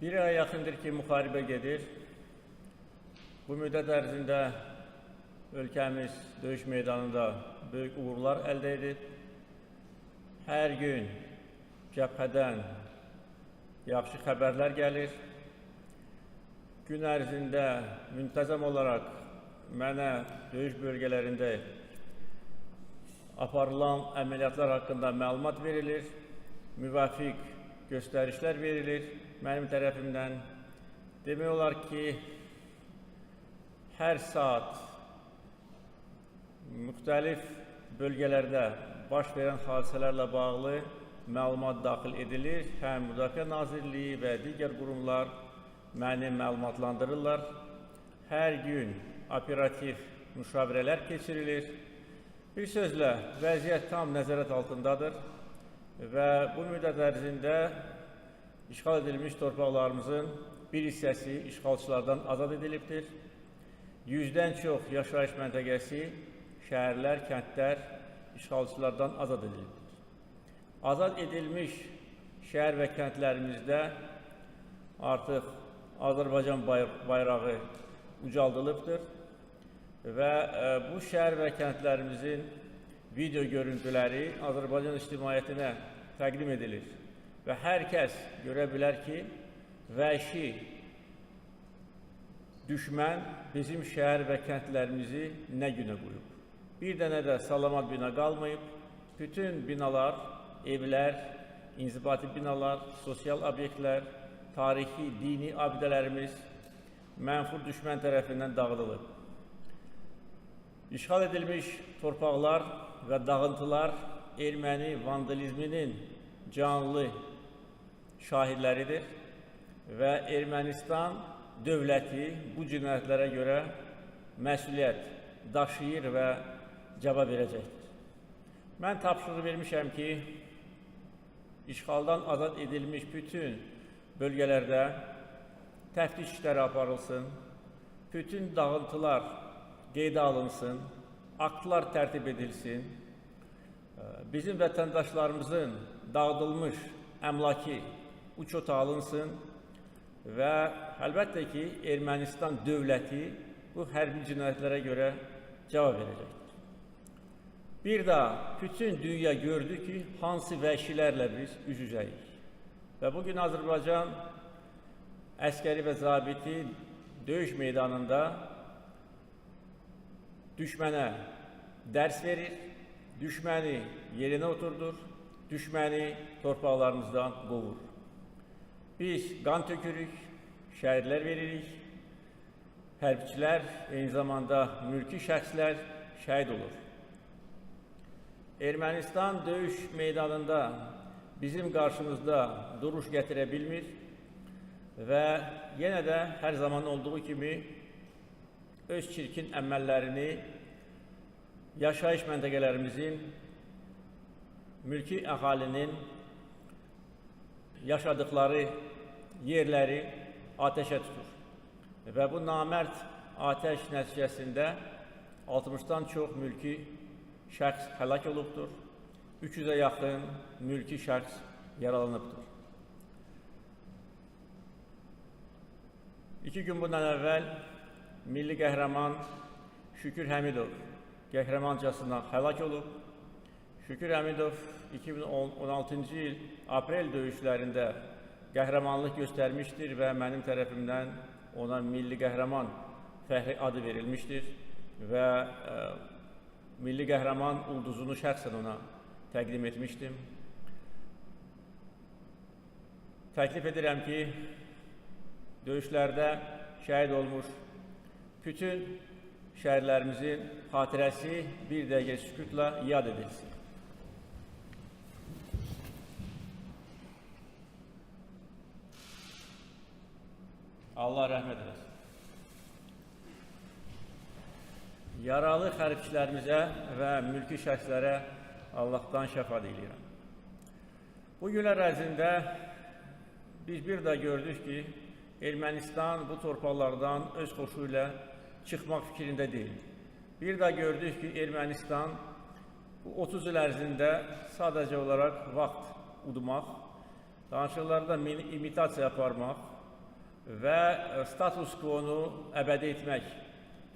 Bir aya yaxındır ki, müharibə gedir. Bu müddət ərzində ölkəmiz döyüş meydanında böyük uğurlar əldə edib. Hər gün cəbhədən yaxşı xəbərlər gəlir. Gün ərzində müntəzəm olaraq mənə döyüş bölgələrində aparılan əməliyyatlar haqqında məlumat verilir, müvafiq göstərişlər verilir mənim tərəfimdən. Demək olar ki, hər saat müxtəlif bölgələrdə baş verən hadisələrlə bağlı məlumat daxil edilir. Həm Müdafiə Nazirliyi və digər qurumlar məni məlumatlandırırlar. Hər gün operativ müşavirələr keçirilir. Bir sözlə, vəziyyət tam nəzarət altındadır və bu müddət ərzində işğal edilmiş torpaqlarımızın bir hissəsi işğalçılardan azad edilibdir. 100-dən çox yaşayış məntəqəsi, şəhərlər, kəndlər işğalçılardan azad edilibdir. Azad edilmiş şəhər və kəndlərimizdə artıq Azərbaycan bayrağı ucaldılıbdır və bu şəhər və kəndlərimizin video görüntüləri Azərbaycan ictimaiyyətinə təqdim edilir və hər kəs görə bilər ki, vəhşi düşmən bizim şəhər və kəndlərimizi nə günə qoyub. Bir dənə də salamat bina qalmayıb, bütün binalar, evlər, inzibati binalar, sosial obyektlər, tarixi, dini abidələrimiz mənfur düşmən tərəfindən dağıdılıb. İşğal edilmiş torpaqlar və dağıntılar erməni vandalizminin canlı şahidləridir və Ermənistan dövləti bu cinayətlərə görə məsuliyyət daşıyır və cavab verəcəkdir. Mən tapşırıq vermişəm ki, işğaldan azad edilmiş bütün bölgələrdə təftiş işləri aparılsın, bütün dağıntılar qeydə alınsın, aktlar tərtib edilsin, bizim vətəndaşlarımızın dağıdılmış əmlaki uçota alınsın və əlbəttə ki, Ermənistan dövləti bu hərbi cinayətlərə görə cavab verəcəkdir. Bir daha bütün dünya gördü ki, hansı vəhşilərlə biz üz-üzəyik. Və bugün Azərbaycan əskəri və zabiti döyüş meydanında düşmənə dərs verir, düşməni yerinə oturdur, düşməni torpaqlarımızdan qovur. Biz qan tökürük, şəhidlər veririk, hərbçilər, eyni zamanda mülki şəxslər şəhid olur. Ermənistan döyüş meydanında bizim qarşımızda duruş gətirə bilmir və yenə də hər zaman olduğu kimi öz çirkin əməllərini yaşayış məntəqələrimizin, mülki əhalinin yaşadıkları yerləri ateşə tutur. Və bu namərd ateş nəticəsində 60-dan çox mülki şəxs həlak olubdur, 300-ə yaxın mülki şəxs yaralanıbdır. 2 gün bundan əvvəl milli qəhrəman Şükür Həmidov qəhrəmancasına həlak olub. Şükür Həmidov 2016-cı il aprel döyüşlərində qəhrəmanlıq göstərmişdir və mənim tərəfimdən ona milli qəhrəman fəxri adı verilmişdir və milli qəhrəman ulduzunu şəxsən ona təqdim etmişdim. Təklif edirəm ki, döyüşlərdə şəhid olmuş bütün şəhidlərimizin xatirəsi bir dəqiqə sükutla yad edilsin. Allah rəhmət eləsin. Yaralı hərbçilərimizə və mülki şəxslərə Allahdan şəfa diləyirəm. Bu günlər ərzində biz bir də gördük ki, Ermənistan bu torpaqlardan öz xoşu ilə çıxmaq fikrində deyil. Bir də gördük ki, Ermənistan bu 30 il ərzində sadəcə olaraq vaxt udmaq, danışıqlarda imitasiya aparmaq, və status quo-nu əbədi etmək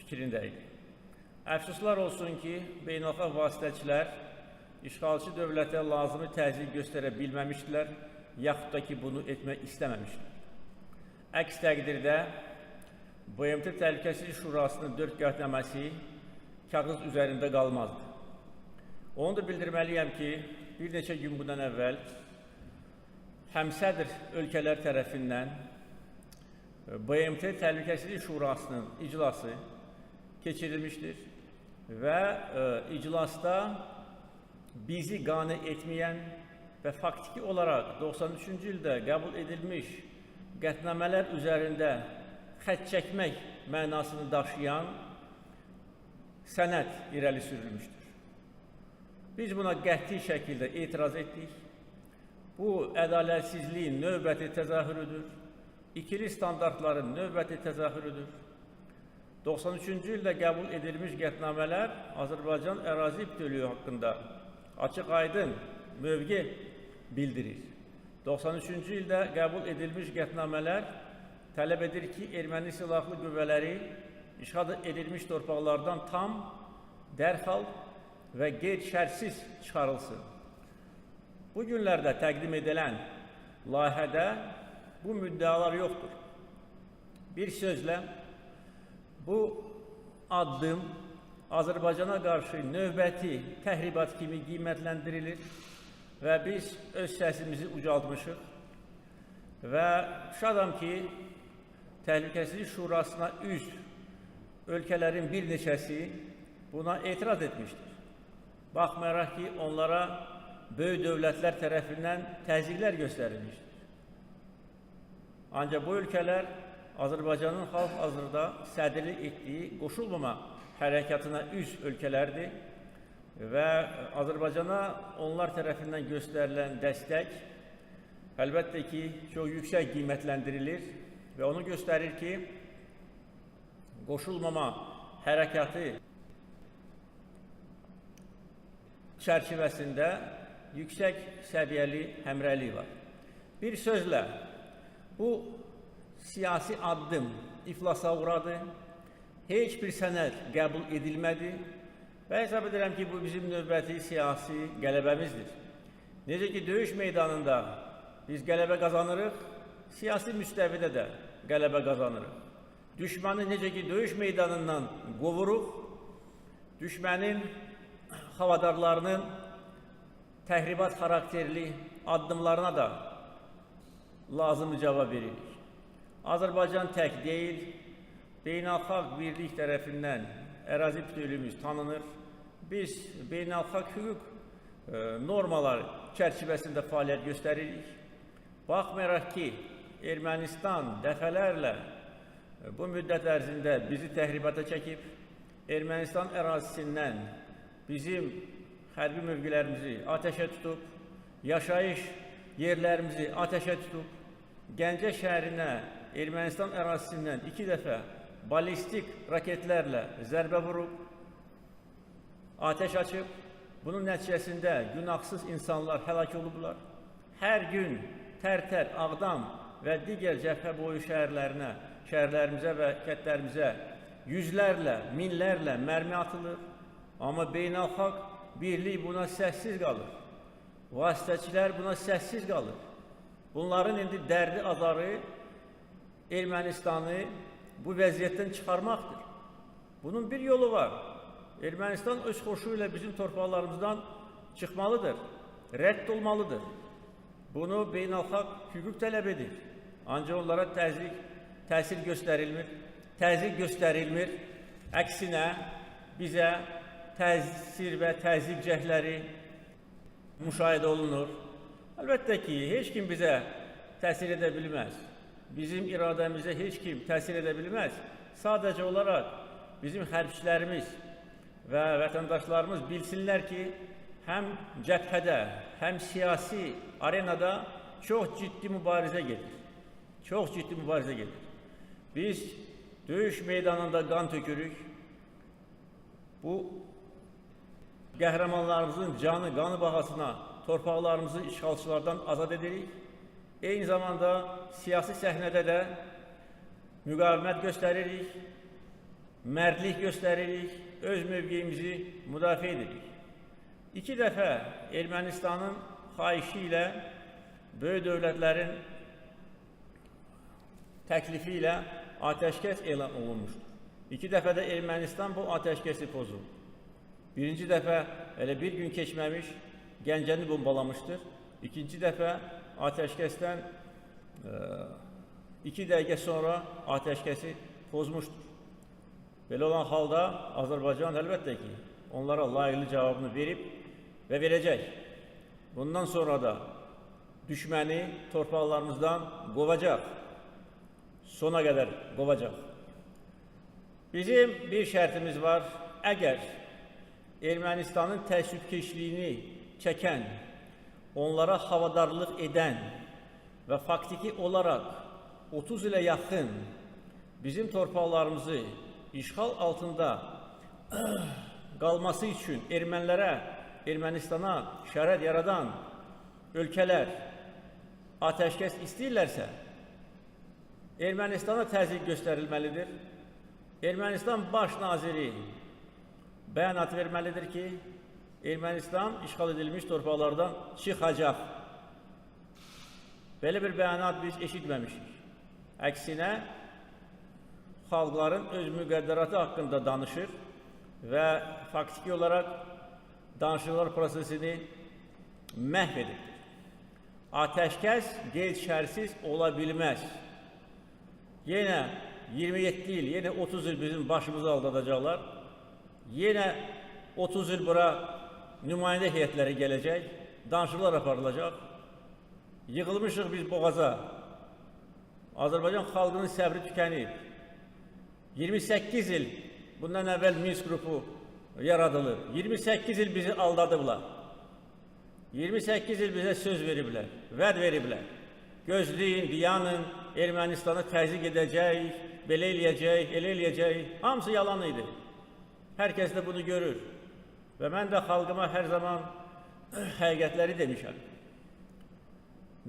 fikrindəyik. Əfsuslar olsun ki, beynəlxalq vasitəçilər işğalçı dövlətə lazımi təzyiq göstərə bilməmişdilər, yaxud da ki, bunu etmək istəməmişdilər. Əks təqdirdə, BMT Təhlükəsizlik Şurasının 4 qətnaməsi kağız üzərində qalmazdı. Onu da bildirməliyəm ki, bir neçə gün bundan əvvəl həmsədr ölkələr tərəfindən BMT Təhlükəsizlik Şurasının iclası keçirilmişdir və iclasda bizi qane etməyən və faktiki olaraq 93-cü ildə qəbul edilmiş qətnamələr üzərində xətt çəkmək mənasını daşıyan sənəd irəli sürülmüşdür. Biz buna qəti şəkildə etiraz etdik. Bu, ədalətsizliyin növbəti təzahürüdür, ikili standartların növbəti təzahürüdür. 93-cü ildə qəbul edilmiş qətnamələr Azərbaycan ərazi bütövlüyü haqqında açıq-aydın mövqe bildirir. 93-cü ildə qəbul edilmiş qətnamələr tələb edir ki, erməni silahlı qüvvələri işğal edilmiş torpaqlardan tam, dərhal və qeyri-şərtsiz çıxarılsın. Bu günlərdə təqdim edilən layihədə bu müddəalar yoxdur. Bir sözlə, bu addım Azərbaycana qarşı növbəti təhribat kimi qiymətləndirilir və biz öz səsimizi ucaldmışıq və şadam ki, Təhlükəsizlik Şurasına üzv ölkələrin bir neçəsi buna etiraz etmişdir. Baxmayaraq ki, onlara böyük dövlətlər tərəfindən təzyiqlər göstərilmişdir. Ancaq bu ölkələr Azərbaycanın hal-hazırda sədrlik etdiyi qoşulmama hərəkatına üzv ölkələrdir və Azərbaycana onlar tərəfindən göstərilən dəstək əlbəttə ki, çox yüksək qiymətləndirilir və onu göstərir ki, qoşulmama hərəkatı çərçivəsində yüksək səviyyəli həmrəylik var. Bir sözlə, bu siyasi addım iflasa uğradı, heç bir sənəd qəbul edilmədi və hesab edirəm ki, bu bizim növbəti siyasi qələbəmizdir. Necə ki, döyüş meydanında biz qələbə qazanırıq, siyasi müstəvidə də qələbə qazanırıq. Düşmanı necə ki, döyüş meydanından qovuruq, düşmənin havadarlarının təhribat xarakterli addımlarına da lazımi cavab veririk. Azərbaycan tək deyil, beynəlxalq birlik tərəfindən ərazi bütövlüyümüz tanınır. Biz beynəlxalq hüquq normalar çərçivəsində fəaliyyət göstəririk. Baxmayaraq ki, Ermənistan dəfələrlə bu müddət ərzində bizi təhribata çəkib, Ermənistan ərazisindən bizim hərbi mövqelərimizi ateşə tutub, yaşayış yerlərimizi ateşə tutub, Gəncə şəhərinə Ermənistan ərazisindən 2 dəfə balistik raketlərlə zərbə vurub, ateş açıb, bunun nəticəsində günahsız insanlar həlak olublar. Hər gün Tərtər, Ağdam və digər cəbhə boyu şəhərlərimizə və kəndlərimizə yüzlərlə, minlərlə mərmi atılır. Amma beynəlxalq birlik buna səssiz qalır. Vasitəçilər buna səssiz qalır. Bunların indi dərdi azarı Ermənistanı bu vəziyyətdən çıxarmaqdır. Bunun bir yolu var. Ermənistan öz xoşu ilə bizim torpaqlarımızdan çıxmalıdır, rədd olmalıdır. Bunu beynəlxalq hüquq tələb edir. Ancaq onlara təsir göstərilmir. Əksinə bizə təsir və təzyiq cəhdləri müşahidə olunur. Əlbəttə ki, heç kim bizə təsir edə bilməz. Bizim iradəmizə heç kim təsir edə bilməz. Sadəcə olaraq bizim hərbçilərimiz və vətəndaşlarımız bilsinlər ki, həm cəbhədə, həm siyasi arenada çox ciddi mübarizə gedir. Çox ciddi mübarizə gedir. Biz döyüş meydanında qan tökürük. Bu qəhrəmanlarımızın canı, qanı bahasına torpaqlarımızı işğalçılardan azad edirik. Eyni zamanda siyasi səhnədə də müqavimət göstəririk, mərdlik göstəririk, öz mövqeyimizi müdafiə edirik. 2 dəfə Ermənistanın xahişi ilə böyük dövlətlərin təklifi ilə atəşkəs elan olunmuşdur. 2 dəfə də Ermənistan bu atəşkəsi pozuldu. Birinci dəfə elə bir gün keçməmiş Gəncəni bombalamışdır. İkinci dəfə atəşkəsdən 2 dəqiqə sonra atəşkəsi pozmuşdur. Belə olan halda Azərbaycan əlbəttə ki, onlara layiqli cavabını verib və verəcək. Bundan sonra da düşməni torpaqlarımızdan qovacaq. Sona qədər qovacaq. Bizim bir şərtimiz var. Əgər Ermənistanın təəssübkeşliyini çəkən, onlara havadarlıq edən və faktiki olaraq 30 ilə yaxın bizim torpaqlarımızı işğal altında qalması üçün ermənilərə, Ermənistana şərait yaradan ölkələr atəşkəs istəyirlərsə, Ermənistana təzyiq göstərilməlidir. Ermənistan baş naziri bəyanat verməlidir ki, Ermənistan işğal edilmiş torpaqlardan çıxacaq. Belə bir bəyanat biz eşitməmişik. Əksinə, xalqların öz müqəddəratı haqqında danışır və faktiki olaraq danışıqlar prosesini məhv edir. Atəşkəs qeyd-şərtsiz ola bilməz. Yenə 27 il, yenə 30 il bizim başımızı aldadacaqlar. Yenə 30 il bura nümayəndə heyətləri gələcək, danışıqlar aparılacaq. Yığılmışıq biz boğaza. Azərbaycan xalqının səbri tükənib. 28 il bundan əvvəl Minsk qrupu yaradılır. 28 il bizi aldadıblar. 28 il bizə söz veriblər, vəd veriblər. Gözləyin, dayanın, Ermənistana təzyiq edəcək, belə eləyəcək, elə eləyəcək. Hamısı yalan idi. Hər kəs də bunu görür. Və mən də xalqıma hər zaman həqiqətləri demişəm.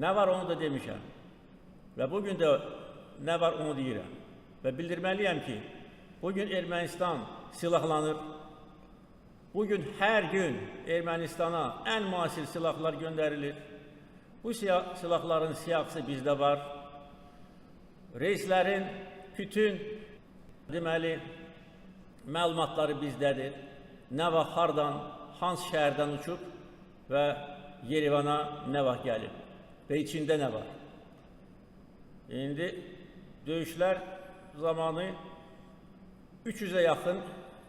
Nə var onu da demişəm. Və bugün də nə var onu deyirəm. Və bildirməliyəm ki, bugün Ermənistan silahlanır. Bugün hər gün Ermənistana ən müasir silahlar göndərilir. Bu silahların siyahısı bizdə var. Reislərin bütün deməli məlumatları bizdədir. Nə vaxt, hardan, hansı şəhərdən uçub və Yerevana nə vaxt gəlib və içində nə var. İndi döyüşlər zamanı 300-ə yaxın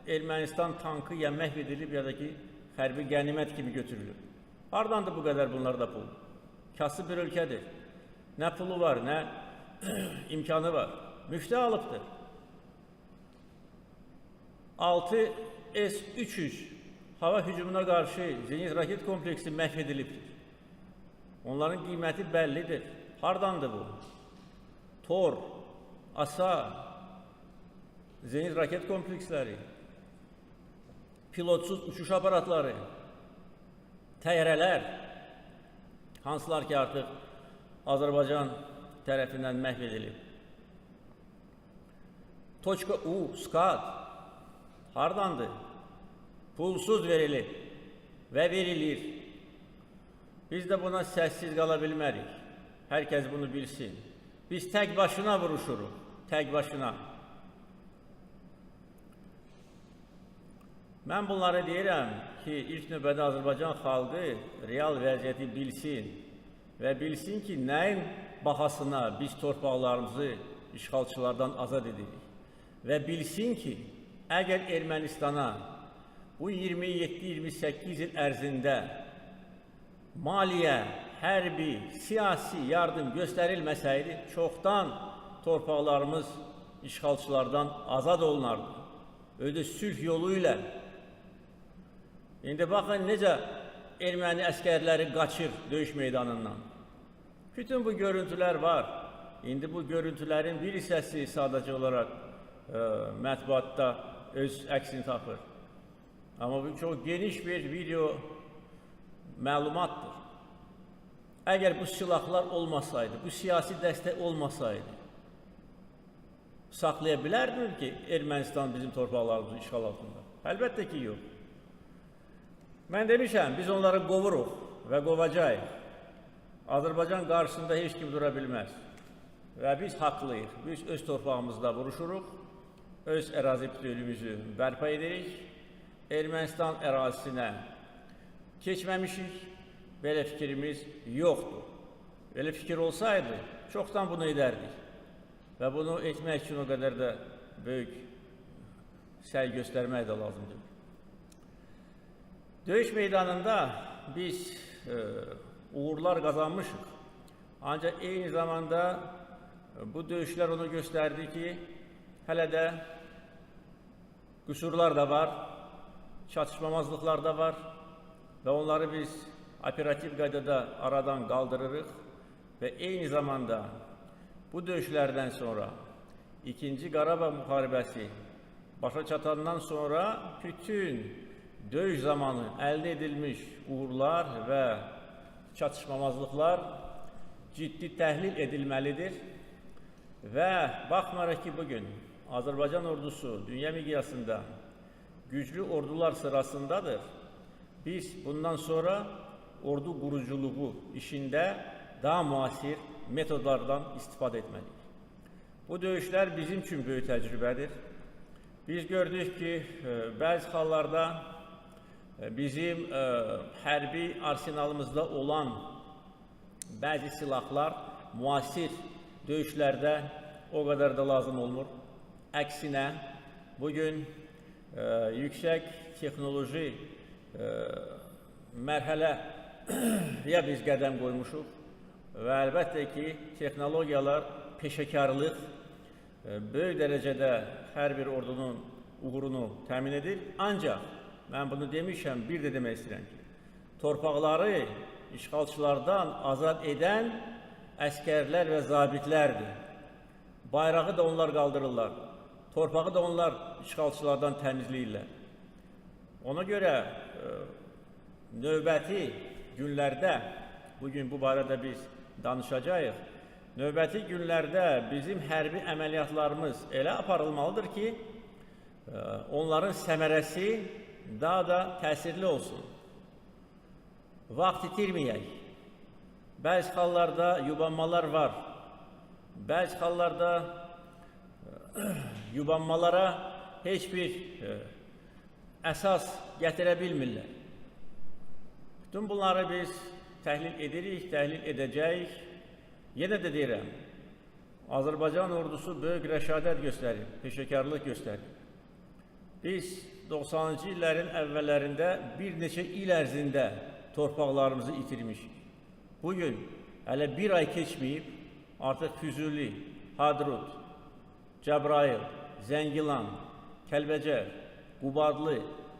Ermənistan tankı ya məhv edilib, ya da ki, hərbi qənimət kimi götürülür. Hardandır bu qədər bunlarda pul? Kasıb bir ölkədir. Nə pulu var, nə imkanı var. Müftə alıbdır. 6 S-300 hava hücumuna qarşı Zenit raket kompleksi məhv edilibdir. Onların qiyməti bəllidir. Hardandır bu? Tor, ASA, Zenit raket kompleksləri, pilotsuz uçuş aparatları, təyyarələr, hansılar ki artıq Azərbaycan tərəfindən məhv edilib. .U, SKAD hardandır? Pulsuz verilib və verilir. Biz də buna səssiz qala bilmərik. Hər kəs bunu bilsin. Biz tək başına vuruşuruq, tək başına. Mən bunları deyirəm ki, ilk növbədə Azərbaycan xalqı real vəziyyəti bilsin və bilsin ki, nəyin bahasına biz torpaqlarımızı işğalçılardan azad edirik və bilsin ki, əgər Ermənistana bu 27-28 il ərzində maliyyə, hərbi, siyasi yardım göstərilməsəydi, çoxdan torpaqlarımız işğalçılardan azad olunardı. Öyle sülh yolu ilə. İndi baxın necə erməni əskərləri qaçır döyüş meydanından. Bütün bu görüntülər var. İndi bu görüntülərin bir hissəsi sadəcə olaraq mətbuatda öz əksini tapır. Amma bu çox geniş bir video məlumatdır. Əgər bu silahlar olmasaydı, bu siyasi dəstək olmasaydı, saxlaya bilərdimi ki, Ermənistan bizim torpaqlarımızın işğal altında? Əlbəttə ki, yox. Mən demişəm, biz onları qovuruq və qovacağıq. Azərbaycan qarşısında heç kim dura bilməz. Və biz haqlıyıq. Biz öz torpağımızda vuruşuruq, öz ərazi bütövlüyümüzü bərpa edirik. Ermənistan ərazisinə keçməmişik, belə fikrimiz yoxdur. Belə fikir olsaydı, çoxdan bunu edərdik. Və bunu etmək üçün o qədər də böyük səy göstərmək də lazımdır. Döyüş meydanında biz uğurlar qazanmışıq. Ancaq eyni zamanda bu döyüşlər onu göstərdi ki, hələ də qüsurlar da var, çatışmamazlıqlar da var və onları biz operativ qaydada aradan qaldırırıq və eyni zamanda bu döyüşlərdən sonra İkinci Qarabağ müharibəsi başa çatandan sonra bütün döyüş zamanı əldə edilmiş uğurlar və çatışmamazlıqlar ciddi təhlil edilməlidir və baxmayaraq ki, bugün Azərbaycan ordusu dünya miqyasında güclü ordular sırasındadır, biz bundan sonra ordu quruculuğu işində daha müasir metodlardan istifadə etməliyik. Bu döyüşlər bizim üçün böyük təcrübədir. Biz gördük ki, bəzi hallarda bizim hərbi arsenalımızda olan bəzi silahlar müasir döyüşlərdə o qədər də lazım olmur. Əksinə, bugün yüksək texnoloji mərhələyə biz qədəm qoymuşuq və əlbəttə ki, texnologiyalar, peşəkarlıq böyük dərəcədə hər bir ordunun uğurunu təmin edir. Ancaq, mən bunu demişəm, bir də demək istəyirəm ki, torpaqları işğalçılardan azad edən əskərlər və zabitlərdir. Bayrağı da onlar qaldırırlar, torpağı da onlar işğalçılardan təmizləyirlər. Ona görə növbəti günlərdə, bugün bu barədə biz danışacağıq, növbəti günlərdə bizim hərbi əməliyyatlarımız elə aparılmalıdır ki, onların səmərəsi daha da təsirli olsun. Vaxt itirməyək. Bəzi hallarda yubanmalar var. Bəzi hallarda yubanmalara heç bir əsas gətirə bilmirlər. Bütün bunları biz təhlil edirik, təhlil edəcəyik. Yenə də deyirəm, Azərbaycan ordusu böyük rəşadət göstərir, peşəkarlıq göstərir. Biz 90-cı illərin əvvəllərində bir neçə il ərzində torpaqlarımızı itirmişik. Bugün hələ bir ay keçməyib, artıq Füzuli, Hadrut, Cəbrayıl, Zəngilan, Kəlbəcər, Qubadlı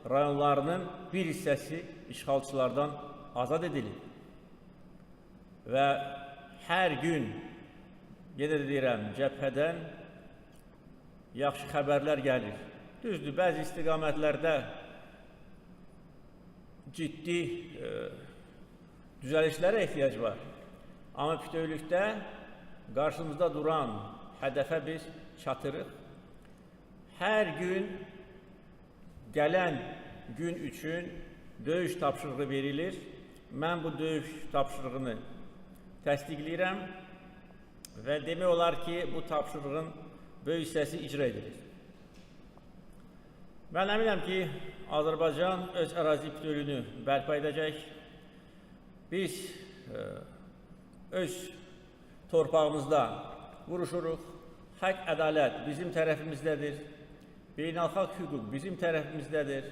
rayonlarının bir hissəsi işğalçılardan azad edilib. Və hər gün, yenə də deyirəm, cəbhədən yaxşı xəbərlər gəlir. Düzdür, bəzi istiqamətlərdə ciddi düzəlişlərə ehtiyac var. Amma bütövlükdə qarşımızda duran hədəfə biz çatırıq. Hər gün gələn gün üçün döyüş tapşırığı verilir. Mən bu döyüş tapşırığını təsdiqləyirəm və demək olar ki, bu tapşırığın böyük hissəsi icra edilir. Mən əminəm ki, Azərbaycan öz ərazi bütövlüyünü bərpa edəcək. Biz öz torpağımızda vuruşuruq. Haqq, ədalət bizim tərəfimizdədir. Beynəlxalq hüquq bizim tərəfimizdədir.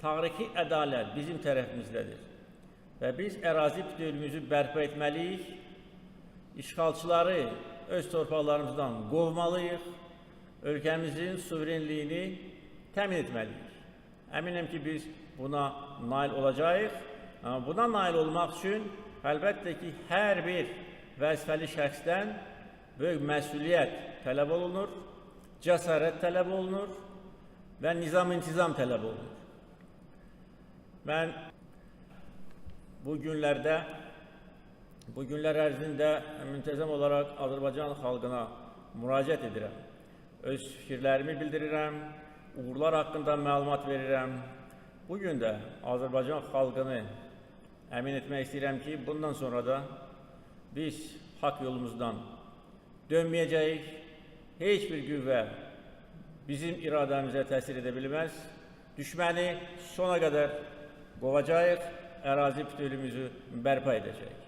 Tarixi ədalət bizim tərəfimizdədir. Və biz ərazi bütövlüyümüzü bərpa etməliyik. İşğalçıları öz torpaqlarımızdan qovmalıyıq. Ölkəmizin suverenliyini təmin etməliyik. Əminəm ki, biz buna nail olacağıq. Amma buna nail olmaq üçün əlbəttə ki, hər bir vəzifəli şəxsdən böyük məsuliyyət tələb olunur, cəsarət tələb olunur və nizam-intizam tələb olunur. Mən bu günlər ərzində müntəzəm olaraq Azərbaycan xalqına müraciət edirəm. öz fikirlərimi bildirirəm, uğurlar haqqında məlumat verirəm. Bugün də Azərbaycan xalqını əmin etmək istəyirəm ki, bundan sonra da biz haqq yolumuzdan dönməyəcəyik. Heç bir qüvvə bizim iradəmizə təsir edə bilməz. Düşməni sona qədər qovacağıq, ərazi bütövlüyümüzü bərpa edəcəyik.